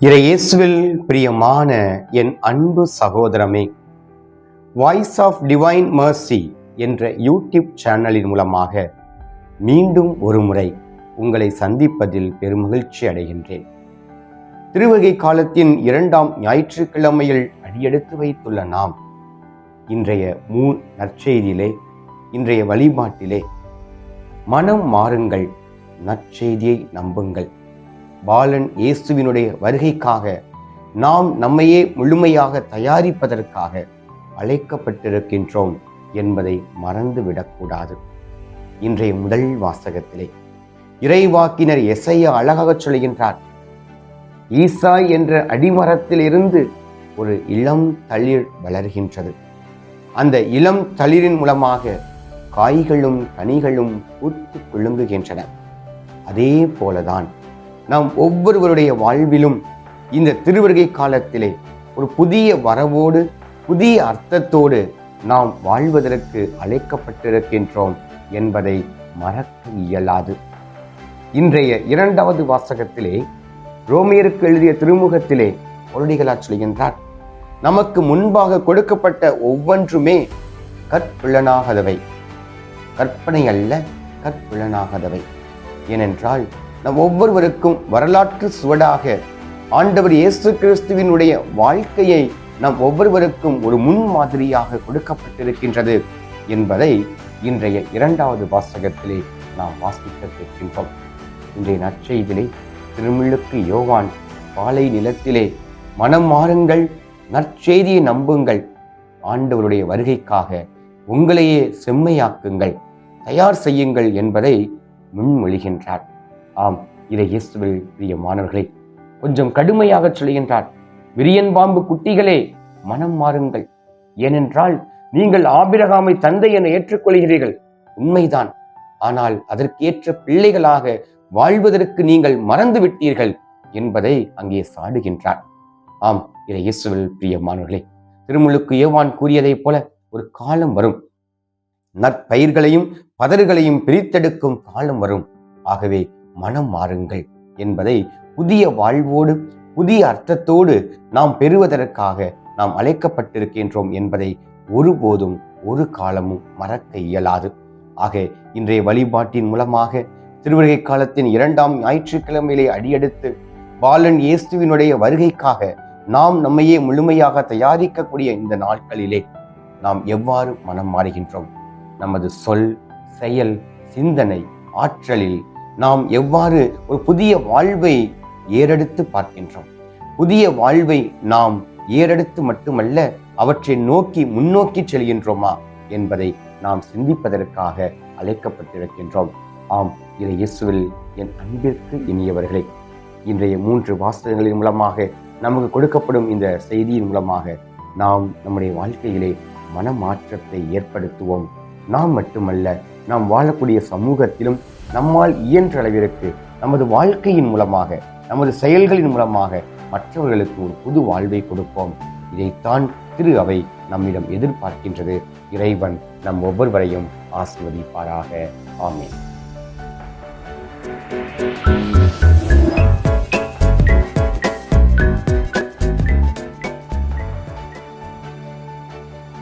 இயேசுவில் பிரியமான என் அன்பு சகோதரமே, வாய்ஸ் ஆஃப் டிவைன் மர்சி என்ற யூடியூப் சேனலின் மூலமாக மீண்டும் ஒரு முறை உங்களை சந்திப்பதில் பெருமகிழ்ச்சி அடைகின்றேன். திருவருகை காலத்தின் 2ஆம் ஞாயிற்றுக்கிழமையில் அடியெடுத்து வைத்துள்ள நாம் இன்றைய நற்செய்தியிலே, இன்றைய வழிபாட்டிலே மனம் மாறுங்கள், நற்செய்தியை நம்புங்கள், பாலன் இயேசுவினுடைய வருகைக்காக நாம் நம்மையே முழுமையாக தயாரிப்பதற்காக அழைக்கப்பட்டிருக்கின்றோம் என்பதை மறந்துவிடக்கூடாது. இன்றைய முதல் வாசகத்திலே இறைவாக்கினர் எசையா அழகாக சொல்கின்றார். ஈசாய் என்ற அடிமரத்திலிருந்து ஒரு இளம் தளிர் வளர்கின்றது. அந்த இளம் தளிரின் மூலமாக காய்களும் கனிகளும் பூத்து குலுங்குகின்றன. அதே போலதான் நாம் ஒவ்வொருவருடைய வாழ்விலும் இந்த திருவருகை காலத்திலே ஒரு புதிய வரவோடு, புதிய அர்த்தத்தோடு நாம் வாழ்வதற்கு அழைக்கப்பட்டிருக்கின்றோம் என்பதை மறக்க இயலாது. இன்றைய 2வது வாசகத்திலே ரோமியருக்கு எழுதிய திருமுகத்திலே பவுலடிகளார் சொல்கின்றார், நமக்கு முன்பாக கொடுக்கப்பட்ட ஒவ்வொன்றுமே கற்பிழனாகதவை, கற்பனை அல்ல, கற்பிழனாகதவை. ஏனென்றால் நம் ஒவ்வொருவருக்கும் வரலாற்று சுவடாக ஆண்டவர் இயேசு கிறிஸ்துவினுடைய வாழ்க்கையை நம் ஒவ்வொருவருக்கும் ஒரு முன்மாதிரியாக கொடுக்கப்பட்டிருக்கின்றது என்பதை இன்றைய 2வது வாசகத்திலே நாம் வாசிக்க கேட்கின்றோம். இன்றைய நற்செய்தியிலே திருமுழுக்கு யோவான் பாலை நிலத்திலே மனம் மாறுங்கள், நற்செய்தியை நம்புங்கள், ஆண்டவருடைய வருகைக்காக உங்களையே செம்மையாக்குங்கள், தயார் செய்யுங்கள் என்பதை முன்மொழிகின்றார். ஆம், இதை இயேசுவில் பிரியமானவர்களே கொஞ்சம் கடுமையாக சொல்கின்றார். விரியன் பாம்பு குட்டிகளே, மனம் மாறுங்கள். ஏனென்றால் நீங்கள் ஆபிரகாமை தந்தை என ஏற்றுக்கொள்கிறீர்கள், உண்மைதான். ஆனால் அதற்கேற்ற பிள்ளைகளாக வாழ்வதற்கு நீங்கள் மறந்து விட்டீர்கள் என்பதை அங்கே சாடுகின்றார். ஆம், இதை இயேசுவில் பிரியமானவர்களே, திருமுழுக்கு யோவான் கூறியதைப் போல ஒரு காலம் வரும், நற்பயிர்களையும் பதறுகளையும் பிரித்தெடுக்கும் காலம் வரும். ஆகவே மனம் மாறுங்கள் என்பதை புதிய வாழ்வோடு, புதிய அர்த்தத்தோடு நாம் பெறுவதற்காக நாம் அழைக்கப்பட்டிருக்கின்றோம் என்பதை ஒருபோதும் ஒரு காலமும் மறக்க இயலாது. ஆக இன்றைய வழிபாட்டின் மூலமாக திருவருகை காலத்தின் 2ஆம் ஞாயிற்றுக்கிழமையிலே அடியெடுத்து பாலன் இயேசுவினுடைய வருகைக்காக நாம் நம்மையே முழுமையாக தயாரிக்கக்கூடிய இந்த நாட்களிலே நாம் எவ்வாறு மனம் மாறுகின்றோம், நமது சொல், செயல், சிந்தனை, ஆற்றலில் நாம் எவ்வாறு ஒரு புதிய வாழ்வை ஏறெடுத்து பார்க்கின்றோம், புதிய வாழ்வை நாம் ஏறெடுத்து மட்டுமல்ல அவற்றை நோக்கி முன்னோக்கி செல்கின்றோமா என்பதை நாம் சிந்திப்பதற்காக அழைக்கப்பட்டிருக்கின்றோம். ஆம், இதை இயேசுவில் என் அன்பிற்கு இனியவர்களே, இன்றைய 3 வாசகங்களின் மூலமாக நமக்கு கொடுக்கப்படும் இந்த செய்தியின் மூலமாக நாம் நம்முடைய வாழ்க்கையிலே மனமாற்றத்தை ஏற்படுத்துவோம். நாம் மட்டுமல்ல, நாம் வாழக்கூடிய சமூகத்திலும் நம்மால் இயன்ற அளவிற்கு நமது வாழ்க்கையின் மூலமாக, நமது செயல்களின் மூலமாக மற்றவர்களுக்கு ஒரு புது வாழ்வை கொடுப்போம். இதைத்தான் திரு அவை நம்மிடம் எதிர்பார்க்கின்றது. இறைவன் நம் ஒவ்வொருவரையும் ஆசீர்வதிப்பாராக. ஆமென்.